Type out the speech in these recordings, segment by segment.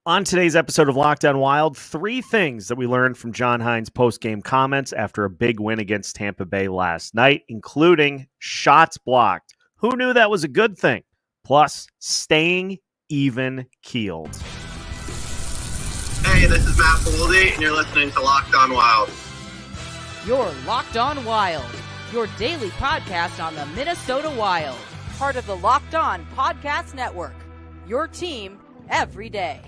On today's episode of Locked On Wild, 3 things that we learned from John Hynes' post-game comments after a big win against Tampa Bay last night, including shots blocked. Who knew that was a good thing? Plus, staying even-keeled. Hey, this is Matt Boldy, and you're listening to Locked On Wild. You're Locked On Wild, your daily podcast on the Minnesota Wild. Part of the Locked On Podcast Network, your team every day.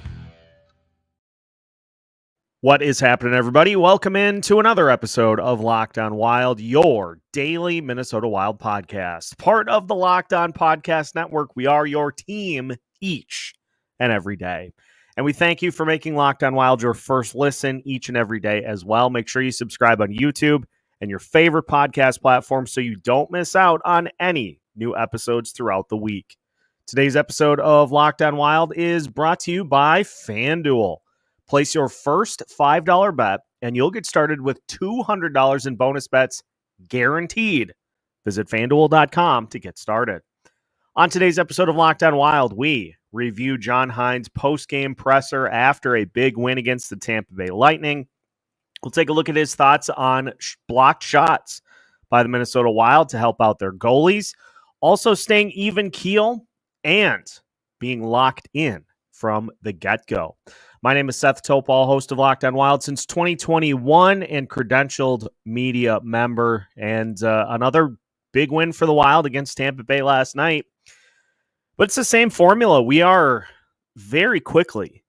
What is happening, everybody? Welcome in to another episode of Locked On Wild, your daily Minnesota Wild podcast. Part of the Locked On Podcast Network. We are your team each and every day. And we thank you for making Locked On Wild your first listen each and every day as well. Make sure you subscribe on YouTube and your favorite podcast platform so you don't miss out on any new episodes throughout the week. Today's episode of Locked On Wild is brought to you by FanDuel. Place your first $5 bet, and you'll get started with $200 in bonus bets guaranteed. Visit FanDuel.com to get started. On today's episode of Locked On Wild, we review John Hynes' post-game presser after a big win against the Tampa Bay Lightning. We'll take a look at his thoughts on blocked shots by the Minnesota Wild to help out their goalies, also staying even keel and being locked in from the get-go. My name is Seth Toupal, host of Locked On Wild since 2021 and credentialed media member. And another big win for the Wild against Tampa Bay last night. But it's the same formula. We are very quickly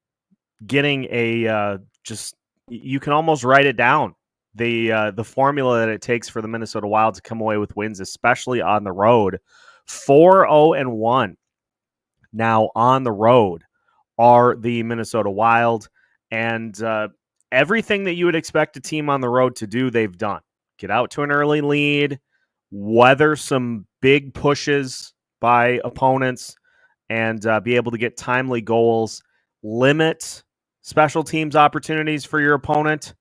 getting you can almost write it down. The formula that it takes for the Minnesota Wild to come away with wins, especially on the road. 4-0-1 now on the road are the Minnesota Wild, and everything that you would expect a team on the road to do, they've done. Get out to an early lead, weather some big pushes by opponents, and be able to get timely goals, limit special teams opportunities for your opponent,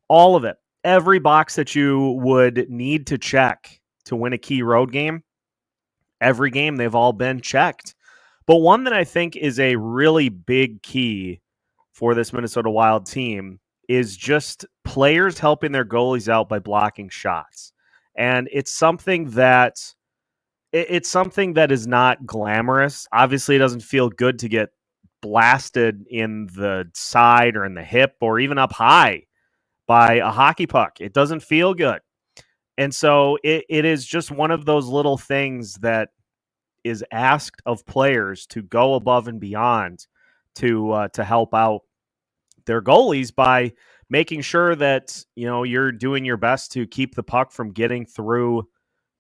all of it. Every box that you would need to check to win a key road game, every game they've all been checked. But one that I think is a really big key for this Minnesota Wild team is just players helping their goalies out by blocking shots. And it's something that is not glamorous. Obviously, it doesn't feel good to get blasted in the side or in the hip or even up high by a hockey puck. It doesn't feel good. And so it is just one of those little things that is asked of players to go above and beyond to help out their goalies by making sure that you're doing your best to keep the puck from getting through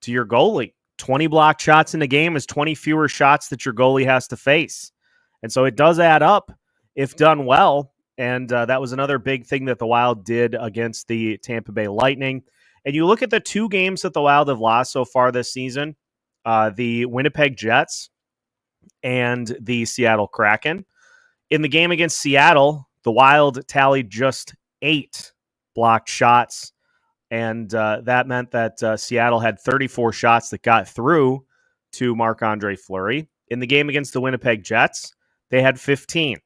to your goalie. 20 blocked shots in a game is 20 fewer shots that your goalie has to face, and so it does add up if done well. And that was another big thing that the Wild did against the Tampa Bay Lightning. And you look at the 2 games that the Wild have lost so far this season. The Winnipeg Jets and the Seattle Kraken. In the game against Seattle, the Wild tallied just 8 blocked shots, and that meant that Seattle had 34 shots that got through to Marc-Andre Fleury. In the game against the Winnipeg Jets, they had 15.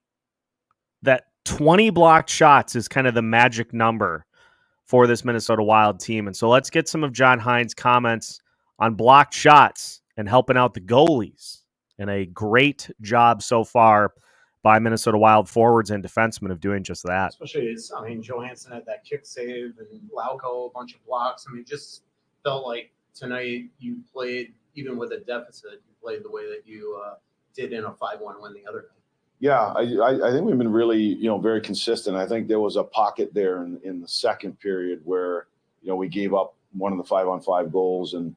That 20 blocked shots is kind of the magic number for this Minnesota Wild team. And so let's get some of John Hynes' comments on blocked shots and helping out the goalies. And a great job so far by Minnesota Wild forwards and defensemen of doing just that. Especially, Johansson had that kick save and Lauko, a bunch of blocks. Just felt like tonight you played, even with a deficit, you played the way that you did in a 5-1 win the other night. Yeah, I think we've been really, very consistent. I think there was a pocket there in the second period where, we gave up one of the 5-on-5 goals and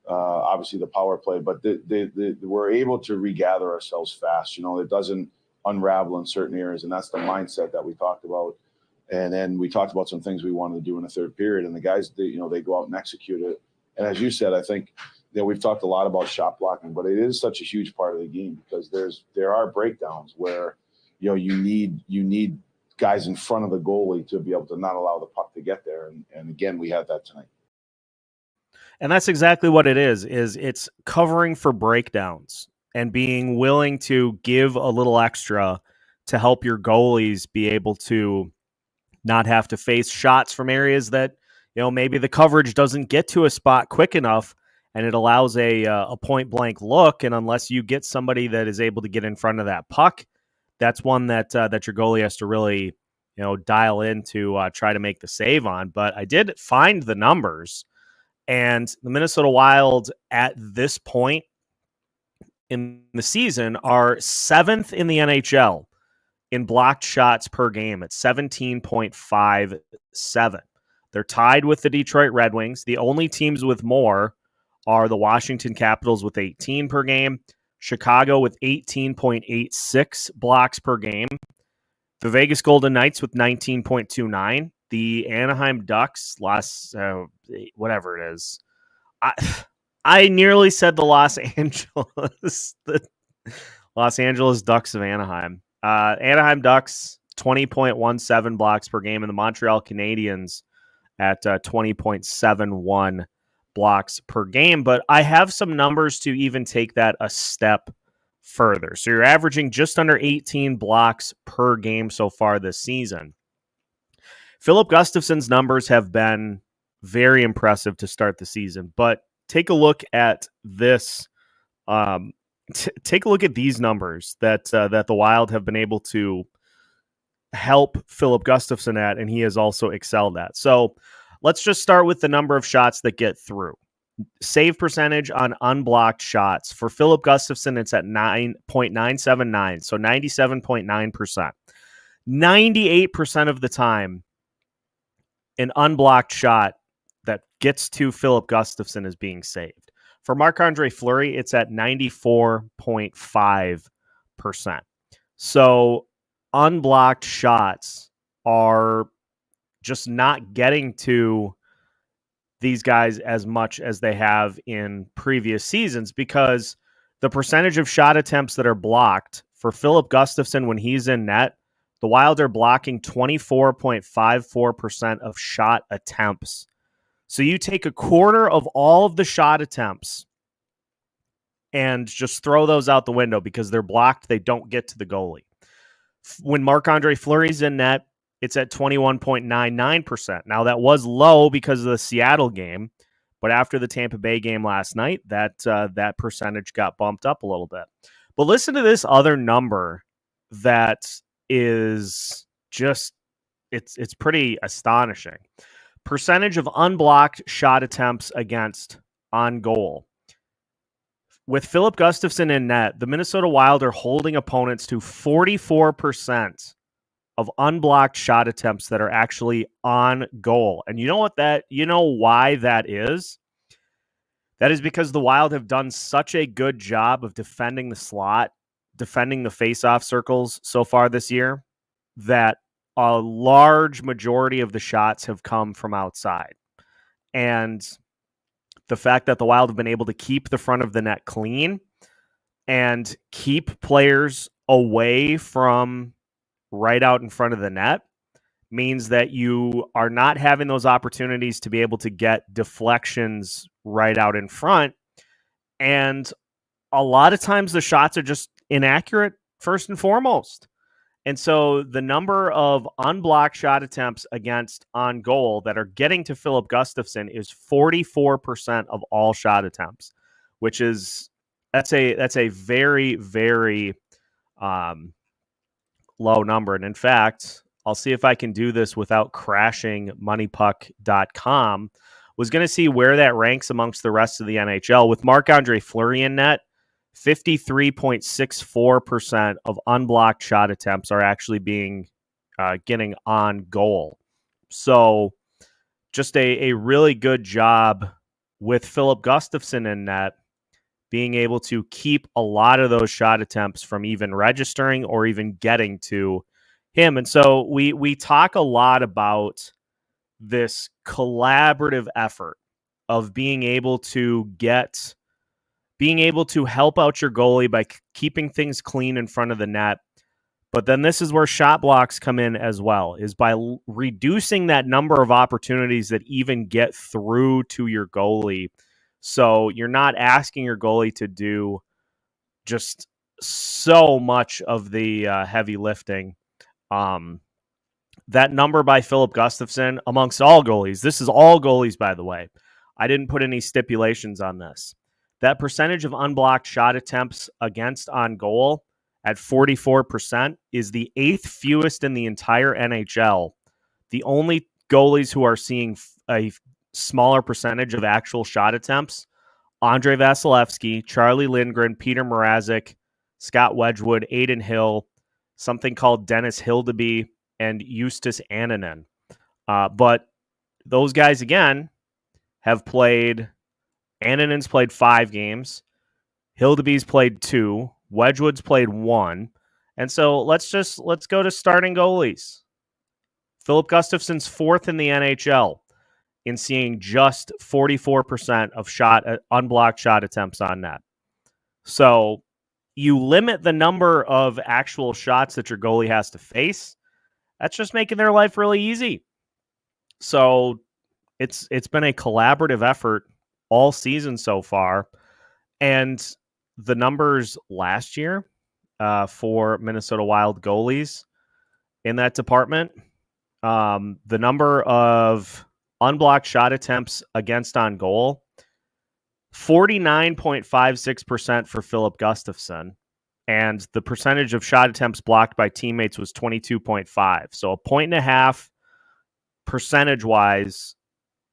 obviously the power play, but we're able to regather ourselves fast. It doesn't unravel in certain areas, and that's the mindset that we talked about. And then we talked about some things we wanted to do in the third period, and the guys, they go out and execute it. And as you said, I think we've talked a lot about shot blocking, but it is such a huge part of the game because there are breakdowns where you need guys in front of the goalie to be able to not allow the puck to get there. And again, we had that tonight. And that's exactly what it is it's covering for breakdowns and being willing to give a little extra to help your goalies be able to not have to face shots from areas that, maybe the coverage doesn't get to a spot quick enough, and it allows a point blank look. And unless you get somebody that is able to get in front of that puck, that's one that your goalie has to really, dial in to try to make the save on. But I did find the numbers, and the Minnesota Wild at this point in the season are 7th in the NHL in blocked shots per game at 17.57. They're tied with the Detroit Red Wings. The only teams with more are the Washington Capitals with 18 per game, Chicago with 18.86 blocks per game, the Vegas Golden Knights with 19.29, the Anaheim Ducks, whatever it is. I nearly said the Los Angeles Ducks of Anaheim. Anaheim Ducks, 20.17 blocks per game, and the Montreal Canadiens at 20.71 blocks per game. But I have some numbers to even take that a step further. So you're averaging just under 18 blocks per game so far this season. Filip Gustavsson's numbers have been very impressive to start the season, but take a look at this. Take a look at these numbers that the Wild have been able to help Filip Gustavsson at, and he has also excelled at. So let's just start with the number of shots that get through. Save percentage on unblocked shots. For Filip Gustavsson, it's at 9.979, so 97.9%. 98% of the time, an unblocked shot that gets to Filip Gustavsson is being saved. For Marc-Andre Fleury, it's at 94.5%. So unblocked shots are just not getting to these guys as much as they have in previous seasons, because the percentage of shot attempts that are blocked for Filip Gustavsson when he's in net, the Wild are blocking 24.54% of shot attempts. So you take a quarter of all of the shot attempts and just throw those out the window because they're blocked. They don't get to the goalie. When Marc-Andre Fleury's in net, it's at 21.99%. Now, that was low because of the Seattle game, but after the Tampa Bay game last night, that percentage got bumped up a little bit. But listen to this other number that is just, it's pretty astonishing. Percentage of unblocked shot attempts against on goal. With Filip Gustavsson in net, the Minnesota Wild are holding opponents to 44% of unblocked shot attempts that are actually on goal. And you know why that is? That is because the Wild have done such a good job of defending the slot, defending the faceoff circles so far this year, that a large majority of the shots have come from outside. And the fact that the Wild have been able to keep the front of the net clean and keep players away from right out in front of the net means that you are not having those opportunities to be able to get deflections right out in front. And a lot of times the shots are just inaccurate, first and foremost. And so the number of unblocked shot attempts against on goal that are getting to Filip Gustavsson is 44% of all shot attempts, which is that's a very, very low number. And in fact, I'll see if I can do this without crashing moneypuck.com. Was going to see where that ranks amongst the rest of the NHL. With Marc-Andre Fleury in net, 53.64% of unblocked shot attempts are actually being getting on goal. So just a really good job with Filip Gustavsson in net, being able to keep a lot of those shot attempts from even registering or even getting to him. And so we talk a lot about this collaborative effort of being able to help out your goalie by keeping things clean in front of the net. But then this is where shot blocks come in as well, is by reducing that number of opportunities that even get through to your goalie. So you're not asking your goalie to do just so much of the heavy lifting. That number by Filip Gustavsson amongst all goalies, this is all goalies, by the way. I didn't put any stipulations on this. That percentage of unblocked shot attempts against on goal at 44% is the 8th fewest in the entire NHL. The only goalies who are seeing a smaller percentage of actual shot attempts, Andrei Vasilevsky, Charlie Lindgren, Peter Mrazek, Scott Wedgwood, Aiden Hill, something called Dennis Hildeby, and Justus Annunen. But those guys, again, have played... Annunen's played 5 games. Hildeby's played 2. Wedgwood's played 1. And so let's go to starting goalies. Filip Gustavsson's 4th in the NHL in seeing just 44% of unblocked shot attempts on net. So you limit the number of actual shots that your goalie has to face. That's just making their life really easy. So it's been a collaborative effort all season so far. And the numbers last year for Minnesota Wild goalies in that department, the number of unblocked shot attempts against on goal, 49.56% for Filip Gustavsson. And the percentage of shot attempts blocked by teammates was 22.5. So 1.5 percentage-wise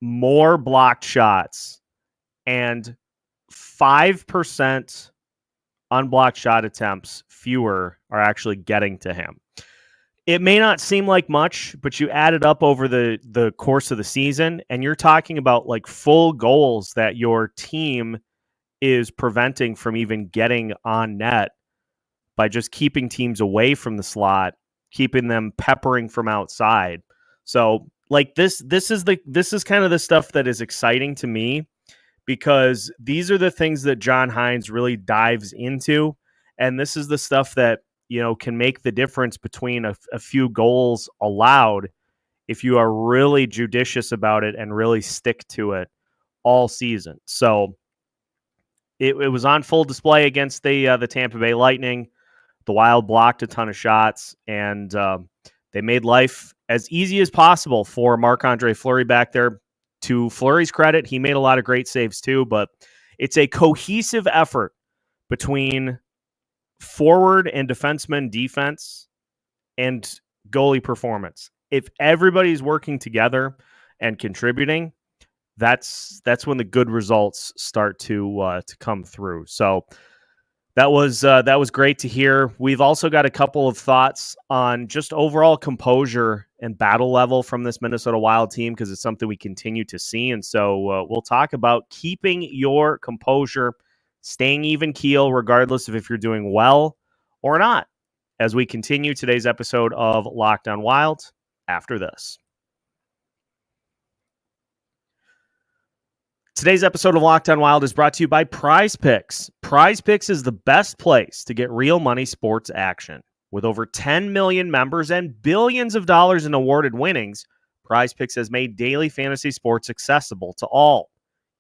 more blocked shots and 5% unblocked shot attempts fewer are actually getting to him. It may not seem like much, but you add it up over the course of the season, and you're talking about like full goals that your team is preventing from even getting on net by just keeping teams away from the slot, keeping them peppering from outside. So like this is kind of the stuff that is exciting to me, because these are the things that John Hynes really dives into. And this is the stuff that, can make the difference between a few goals allowed if you are really judicious about it and really stick to it all season. So it was on full display against the Tampa Bay Lightning. The Wild blocked a ton of shots, and they made life as easy as possible for Marc-Andre Fleury back there. To Fleury's credit, he made a lot of great saves too, but it's a cohesive effort between forward and defenseman defense and goalie performance. If everybody's working together and contributing, that's when the good results start to come through. So that was great to hear. We've also got a couple of thoughts on just overall composure and battle level from this Minnesota Wild team, because it's something we continue to see. And so we'll talk about keeping your composure, staying even keel, regardless of if you're doing well or not, as we continue today's episode of Locked On Wild after this. Today's episode of Locked On Wild is brought to you by Prize Picks. Prize Picks is the best place to get real money sports action. With over 10 million members and billions of dollars in awarded winnings, Prize Picks has made daily fantasy sports accessible to all.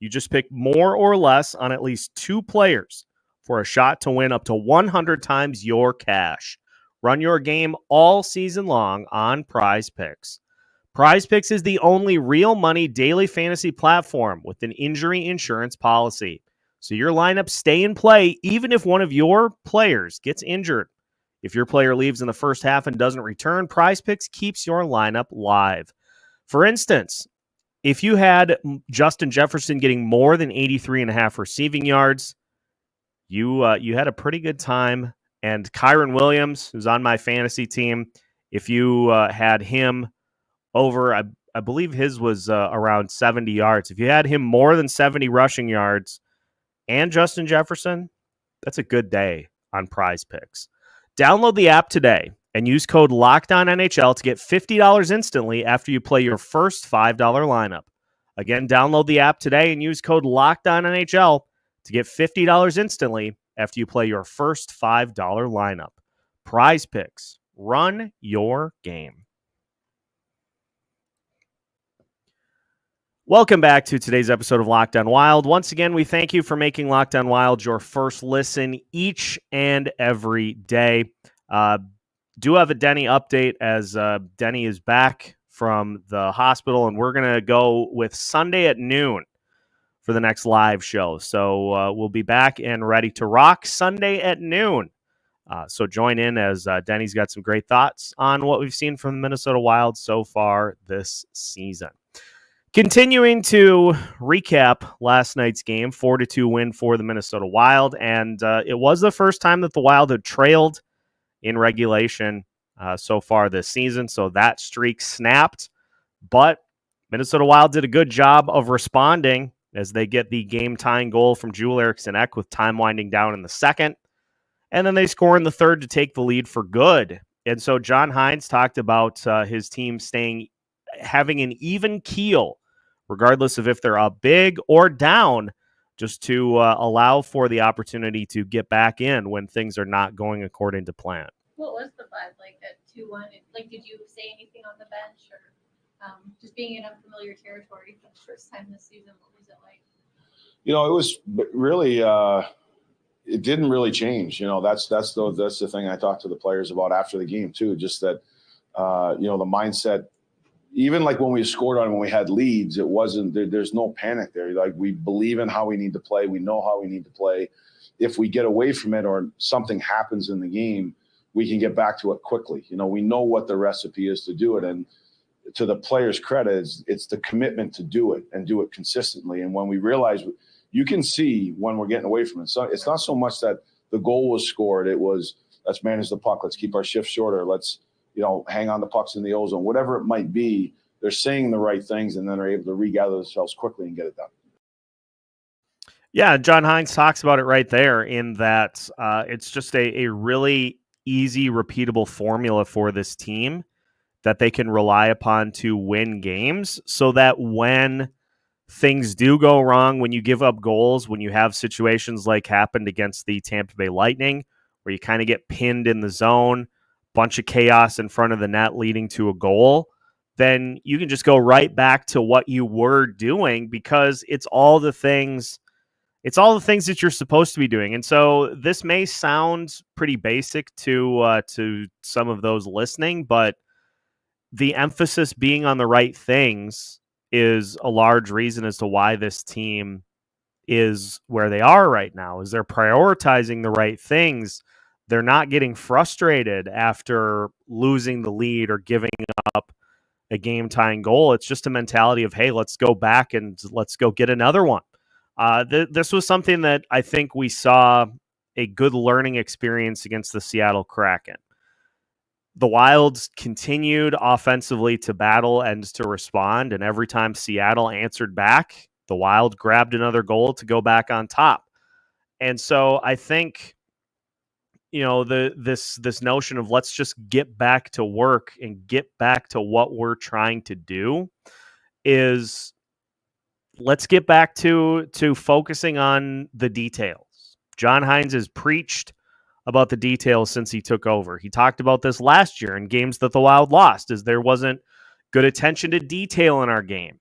You just pick more or less on at least 2 players for a shot to win up to 100 times your cash. Run your game all season long on Prize Picks. Prize Picks is the only real money daily fantasy platform with an injury insurance policy. So your lineups stay in play even if one of your players gets injured. If your player leaves in the first half and doesn't return, Prize Picks keeps your lineup live. For instance, if you had Justin Jefferson getting more than 83.5 receiving yards, you had a pretty good time. And Kyron Williams, who's on my fantasy team, if you had him over, I believe his was around 70 yards. If you had him more than 70 rushing yards and Justin Jefferson, that's a good day on Prize Picks. Download the app today and use code LOCKEDONNHL to get $50 instantly after you play your first $5 lineup. Again, download the app today and use code LOCKEDONNHL to get $50 instantly after you play your first $5 lineup. Prize Picks. Run your game. Welcome back to today's episode of Locked On Wild. Once again, we thank you for making Locked On Wild your first listen each and every day. Do have a Denny update as Denny is back from the hospital, and we're going to go with Sunday at noon for the next live show. So we'll be back and ready to rock Sunday at noon. So join in as Denny's got some great thoughts on what we've seen from the Minnesota Wild so far this season. Continuing to recap last night's game, 4-2 win for the Minnesota Wild, and it was the first time that the Wild had trailed in regulation so far this season, so that streak snapped, but Minnesota Wild did a good job of responding as they get the game-tying goal from Joel Eriksson Ek with time winding down in the second, and then they score in the third to take the lead for good. And so John Hynes talked about his team having an even keel, regardless of if they're up big or down, just to allow for the opportunity to get back in when things are not going according to plan. What was the vibe like at 2-1? Like, did you say anything on the bench, or just being in unfamiliar territory for the first time this season? What was it like? It was really. It didn't really change. That's the thing I talked to the players about after the game too. Just that, the mindset. Even like when we scored on, when we had leads, it wasn't there's no panic there. Like, we believe in how we need to play. We know how we need to play. If we get away from it or something happens in the game, we can get back to it quickly. We know what the recipe is to do it. And to the players' credit, it's the commitment to do it and do it consistently. And when we realize, you can see when we're getting away from it. So it's not so much that the goal was scored. It was, let's manage the puck. Let's keep our shift shorter. Let's, hang on the pucks in the ozone, whatever it might be. They're saying the right things, and then they're able to regather themselves quickly and get it done. Yeah, John Hynes talks about it right there in that it's just a really easy, repeatable formula for this team that they can rely upon to win games, so that when things do go wrong, when you give up goals, when you have situations like happened against the Tampa Bay Lightning, where you kind of get pinned in the zone, bunch of chaos in front of the net leading to a goal, then you can just go right back to what you were doing, because it's all the things that you're supposed to be doing. And so this may sound pretty basic to some of those listening, but the emphasis being on the right things is a large reason as to why this team is where they are right now. Is they're prioritizing the right things. They're not getting frustrated after losing the lead or giving up a game-tying goal. It's just a mentality of, hey, let's go back and let's go get another one. This was something that I think we saw a good learning experience against the Seattle Kraken. The Wilds continued offensively to battle and to respond, and every time Seattle answered back, the Wild grabbed another goal to go back on top. And so I think, this notion of let's just get back to work and get back to what we're trying to do is, let's get back to focusing on the details. John Hynes has preached about the details since he took over. He talked about this last year in games that the Wild lost, as there wasn't good attention to detail in our game.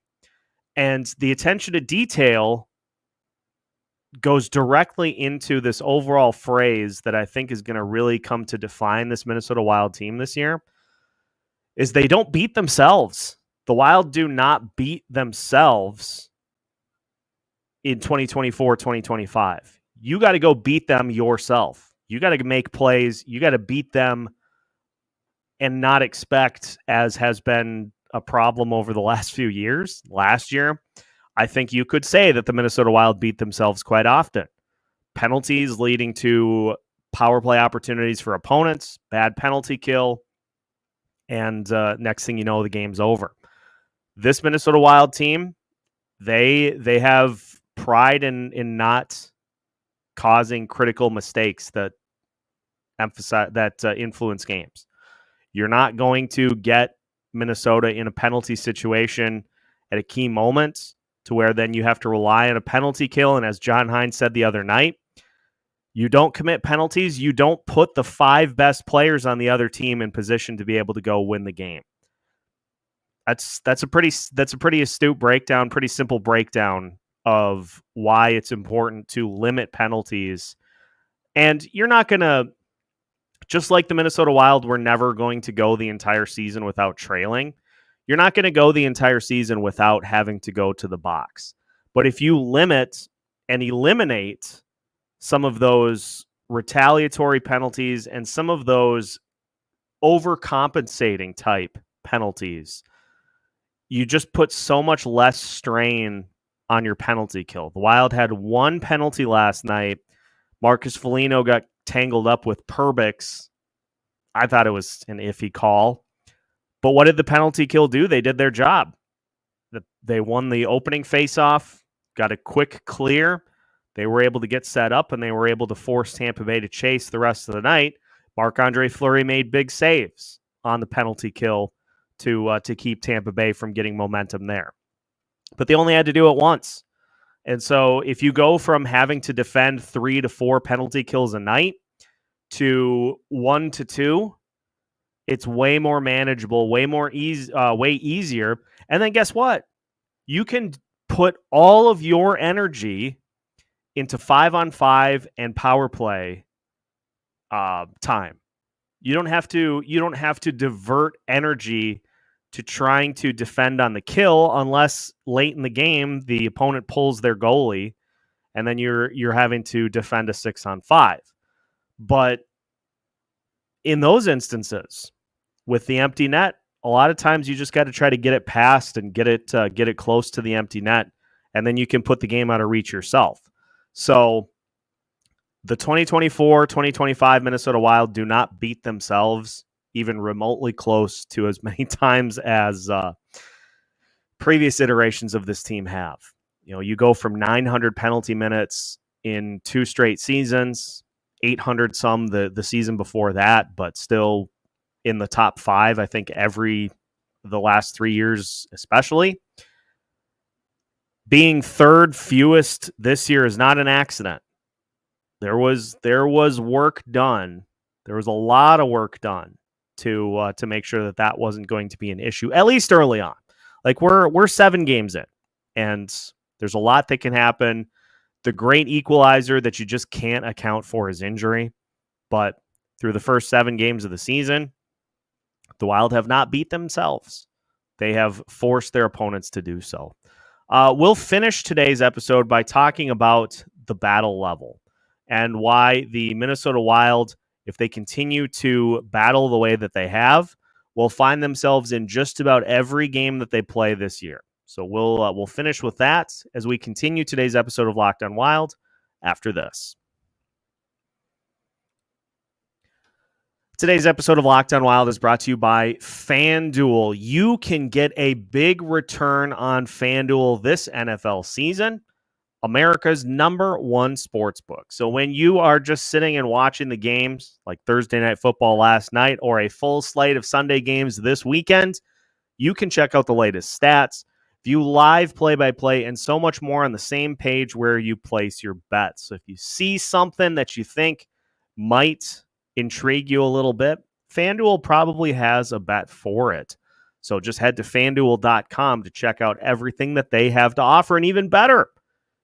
And the attention to detail goes directly into this overall phrase that I think is going to really come to define this Minnesota Wild team this year, is they don't beat themselves. The Wild do not beat themselves in 2024, 2025. You got to go beat them yourself. You got to make plays. You got to beat them and not expect, as has been a problem over the last few years. Last year, I think you could say that the Minnesota Wild beat themselves quite often. Penalties leading to power play opportunities for opponents, bad penalty kill, and next thing you know, the game's over. This Minnesota Wild team, they have pride in not causing critical mistakes that influence games. You're not going to get Minnesota in a penalty situation at a key moment to where then you have to rely on a penalty kill. And as John Hynes said the other night, you don't commit penalties. You don't put the 5 best players on the other team in position to be able to go win the game. That's a pretty astute breakdown, pretty simple breakdown of why it's important to limit penalties. And you're not going to, just like the Minnesota Wild, we're never going to go the entire season without trailing. You're not going to go the entire season without having to go to the box. But if you limit and eliminate some of those retaliatory penalties and some of those overcompensating type penalties, you just put so much less strain on your penalty kill. The Wild had one penalty last night. Marcus Foligno got tangled up with Perbix. I thought it was an iffy call. But what did the penalty kill do? They did their job. They won the opening faceoff, got a quick clear. They were able to get set up, and they were able to force Tampa Bay to chase the rest of the night. Marc-Andre Fleury made big saves on the penalty kill to keep Tampa Bay from getting momentum there. But they only had to do it once. And so if you go from having to defend 3 to 4 penalty kills a night to 1 to 2, it's way more manageable, way easier. And then guess what? You can put all of your energy into 5-on-5 and power play time. You don't have to divert energy to trying to defend on the kill unless late in the game the opponent pulls their goalie and then you're having to defend a 6-on-5. But in those instances with the empty net, a lot of times you just got to try to get it past and get it close to the empty net, and then you can put the game out of reach yourself. So the 2024-2025 Minnesota Wild do not beat themselves even remotely close to as many times as previous iterations of this team have. You know, you go from 900 penalty minutes in 2 straight seasons, 800 some the season before that, but still in the top 5, I think the last 3 years especially. Being third fewest this year is not an accident. There was work done. There was a lot of work done to make sure that wasn't going to be an issue, at least early on. Like we're 7 games in, and there's a lot that can happen. The great equalizer that you just can't account for is injury. But through the first 7 games of the season, the Wild have not beat themselves. They have forced their opponents to do so. We'll finish today's episode by talking about the battle level and why the Minnesota Wild, if they continue to battle the way that they have, will find themselves in just about every game that they play this year. So we'll finish with that as we continue today's episode of Locked On Wild after this. Today's episode of Locked On Wild is brought to you by FanDuel. You can get a big return on FanDuel this NFL season, America's #1 sportsbook. So when you are just sitting and watching the games like Thursday Night Football last night or a full slate of Sunday games this weekend, you can check out the latest stats, view live play-by-play, and so much more on the same page where you place your bets. So if you see something that you think might intrigue you a little bit, FanDuel probably has a bet for it. So just head to FanDuel.com to check out everything that they have to offer. And even better,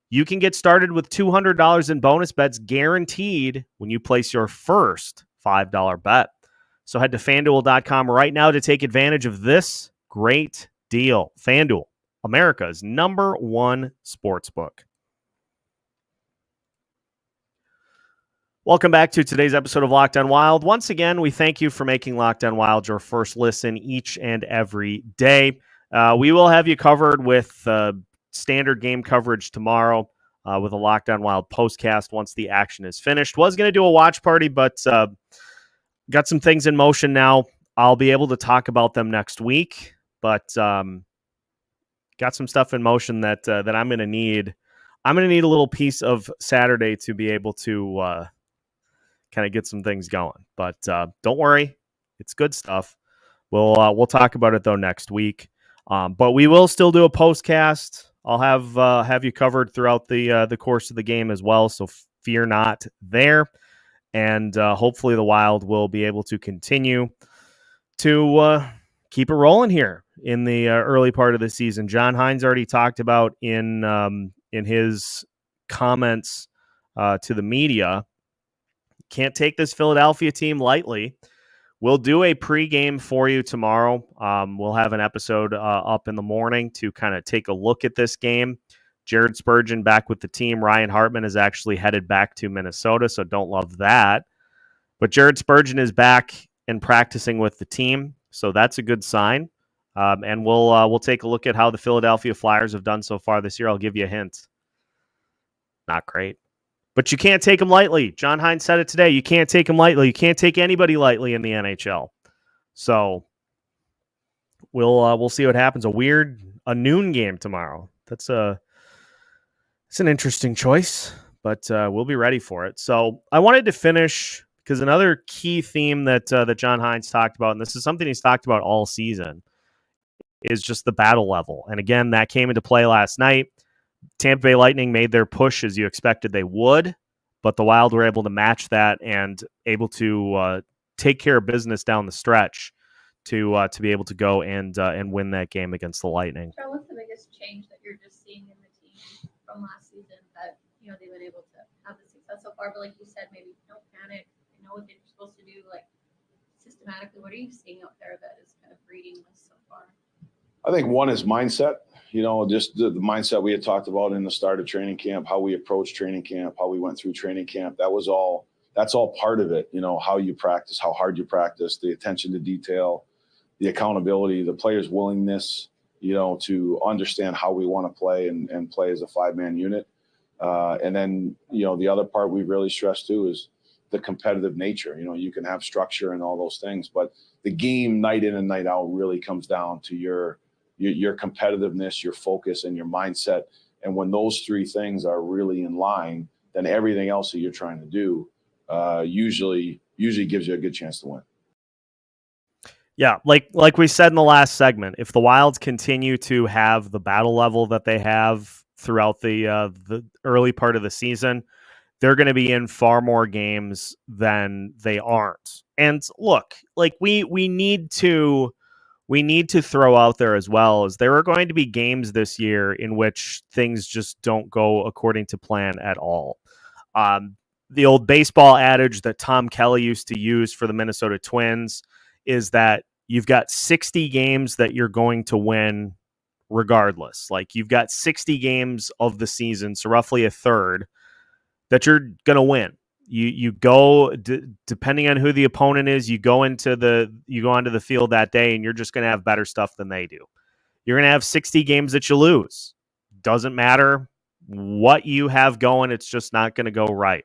you can get started with $200 in bonus bets guaranteed when you place your first $5 bet. So head to FanDuel.com right now to take advantage of this great deal. FanDuel, America's #1 sportsbook. Welcome back to today's episode of Locked On Wild. Once again, we thank you for making Locked On Wild your first listen each and every day. We will have you covered with standard game coverage tomorrow with a Locked On Wild postcast once the action is finished. Was going to do a watch party, but got some things in motion now. I'll be able to talk about them next week, but got some stuff in motion that I'm going to need. I'm going to need a little piece of Saturday to be able to kind of get some things going. But don't worry, it's good stuff. We'll talk about it though next week. But we will still do a postcast. I'll have you covered throughout the course of the game as well. So fear not there. And hopefully the Wild will be able to continue to keep it rolling here in the early part of the season. John Hynes already talked about in his comments to the media. Can't take this Philadelphia team lightly. We'll do a pregame for you tomorrow. We'll have an episode up in the morning to kind of take a look at this game. Jared Spurgeon back with the team. Ryan Hartman is actually headed back to Minnesota, so don't love that. But Jared Spurgeon is back and practicing with the team, so that's a good sign. And we'll take a look at how the Philadelphia Flyers have done so far this year. I'll give you a hint. Not great. But you can't take them lightly. John Hynes said it today. You can't take them lightly. You can't take anybody lightly in the NHL. So we'll see what happens. A noon game tomorrow. It's an interesting choice, but we'll be ready for it. So I wanted to finish because another key theme that John Hynes talked about, and this is something he's talked about all season, is just the battle level. And again, that came into play last night. Tampa Bay Lightning made their push as you expected they would, but the Wild were able to match that and able to take care of business down the stretch to be able to go and win that game against the Lightning. John, what's the biggest change that you're just seeing in the team from last season that they've been able to have the success so far? But like you said, maybe don't panic. They know what they're supposed to do. Like systematically, what are you seeing out there that is kind of breeding this so far? I think one is mindset. Just the mindset we had talked about in the start of training camp, how we approached training camp, how we went through training camp. That's all part of it. How you practice, how hard you practice, the attention to detail, the accountability, the players' willingness, to understand how we want to play and play as a 5-man unit. And then, the other part we really stress too is the competitive nature. You can have structure and all those things, but the game night in and night out really comes down to your competitiveness, your focus, and your mindset. And when those three things are really in line, then everything else that you're trying to do usually gives you a good chance to win. Yeah, like we said in the last segment, if the Wilds continue to have the battle level that they have throughout the early part of the season, they're going to be in far more games than they aren't. And look, like we need to throw out there as well as there are going to be games this year in which things just don't go according to plan at all. The old baseball adage that Tom Kelly used to use for the Minnesota Twins is that you've got 60 games that you're going to win regardless. Like you've got 60 games of the season, so roughly a third, that you're going to win. You go depending on who the opponent is, you go onto the field that day and you're just going to have better stuff than they do. You're going to have 60 games that you lose. Doesn't matter what you have going, it's just not going to go right.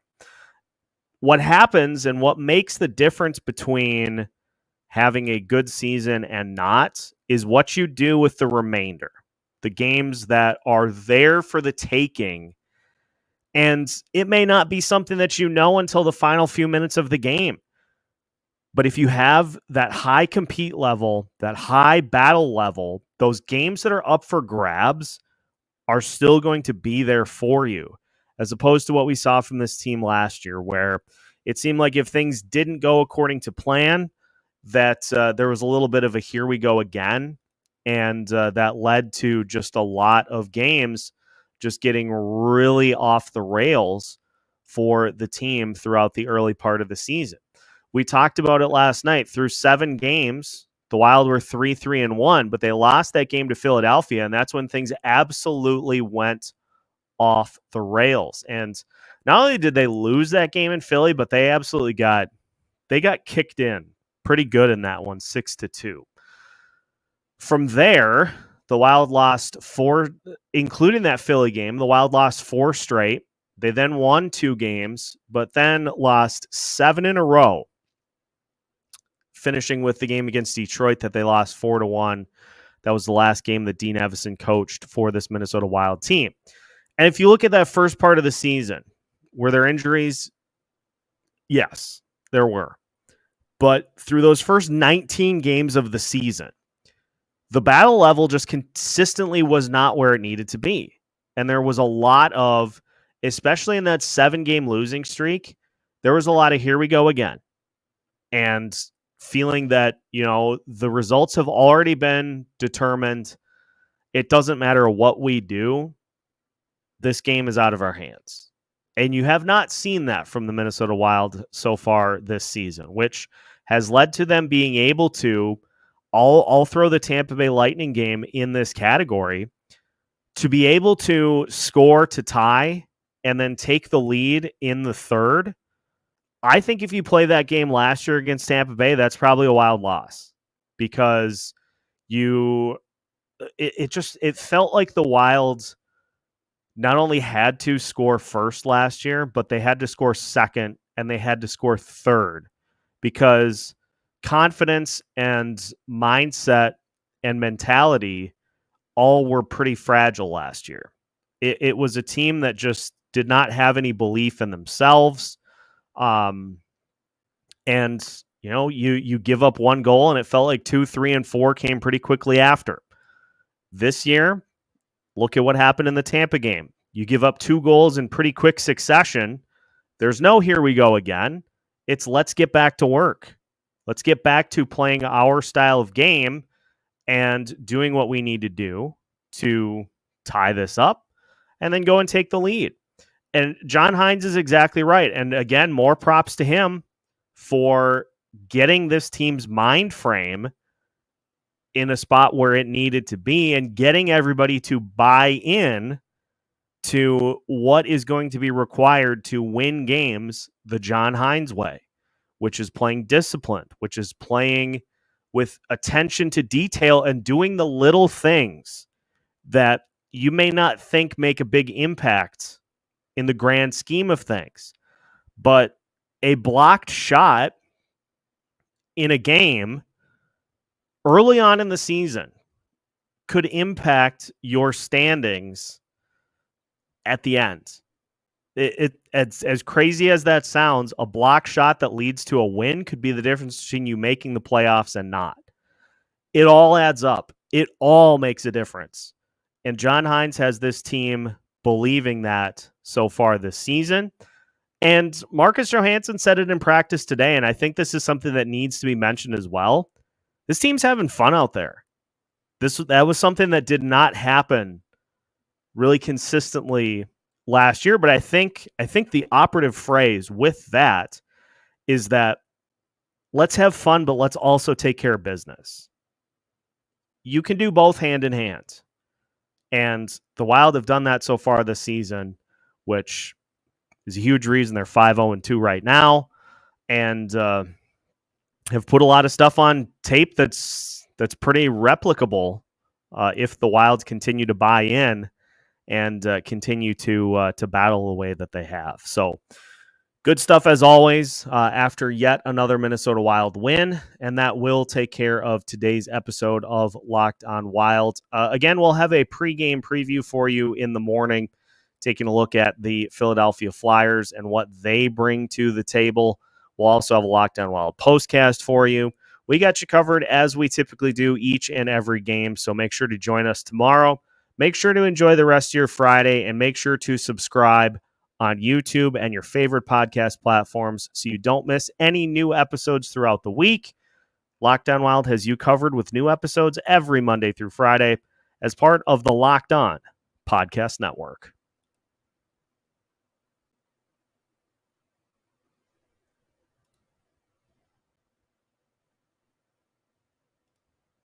What happens and what makes the difference between having a good season and not is what you do with the remainder. The games that are there for the taking. And it may not be something that you know until the final few minutes of the game. But if you have that high compete level, that high battle level, those games that are up for grabs are still going to be there for you, as opposed to what we saw from this team last year, where it seemed like if things didn't go according to plan, that there was a little bit of a here we go again. And that led to just a lot of games just getting really off the rails for the team throughout the early part of the season. We talked about it last night. Through 7 games, the Wild were 3-3-1, but they lost that game to Philadelphia, and that's when things absolutely went off the rails. And not only did they lose that game in Philly, but they absolutely got kicked in pretty good in that one, 6-2. From there, the Wild lost 4, including that Philly game. The Wild lost 4 straight. They then won 2 games, but then lost 7 in a row, finishing with the game against Detroit that they lost 4-1. That was the last game that Dean Evison coached for this Minnesota Wild team. And if you look at that first part of the season, were there injuries? Yes, there were. But through those first 19 games of the season, the battle level just consistently was not where it needed to be. And there was a lot of, especially in that 7-game losing streak, there was a lot of here we go again. And feeling that, the results have already been determined. It doesn't matter what we do. This game is out of our hands. And you have not seen that from the Minnesota Wild so far this season, which has led to them being able to, I'll throw the Tampa Bay Lightning game in this category, to be able to score to tie and then take the lead in the third. I think if you play that game last year against Tampa Bay, that's probably a Wild loss, because it felt like the Wilds not only had to score first last year, but they had to score second and they had to score third, because confidence and mindset and mentality all were pretty fragile last year. It was a team that just did not have any belief in themselves. And you give up one goal and it felt like 2, 3, and 4 came pretty quickly after. This year, look at what happened in the Tampa game. You give up 2 goals in pretty quick succession. There's no here we go again. It's let's get back to work. Let's get back to playing our style of game and doing what we need to do to tie this up and then go and take the lead. And John Hynes is exactly right. And again, more props to him for getting this team's mind frame in a spot where it needed to be and getting everybody to buy in to what is going to be required to win games the John Hynes way, which is playing disciplined, which is playing with attention to detail and doing the little things that you may not think make a big impact in the grand scheme of things. But a blocked shot in a game early on in the season could impact your standings at the end. It's as crazy as that sounds, a block shot that leads to a win could be the difference between you making the playoffs and not. It all adds up. It all makes a difference. And John Hynes has this team believing that so far this season. And Marcus Johansson said it in practice today, and I think this is something that needs to be mentioned as well. This team's having fun out there. That was something that did not happen really consistently last year, but I think the operative phrase with that is that let's have fun, but let's also take care of business. You can do both hand in hand. And the Wild have done that so far this season, which is a huge reason they're 5-0-2 right now, and have put a lot of stuff on tape that's pretty replicable if the Wilds continue to buy in and continue to battle the way that they have. So good stuff as always after yet another Minnesota Wild win, and that will take care of today's episode of Locked on Wild. Again, we'll have a pregame preview for you in the morning, taking a look at the Philadelphia Flyers and what they bring to the table. We'll also have a Locked on Wild postcast for you. We got you covered as we typically do each and every game, so make sure to join us tomorrow. Make sure to enjoy the rest of your Friday, and make sure to subscribe on YouTube and your favorite podcast platforms so you don't miss any new episodes throughout the week. Locked on Wild has you covered with new episodes every Monday through Friday as part of the Locked On Podcast Network.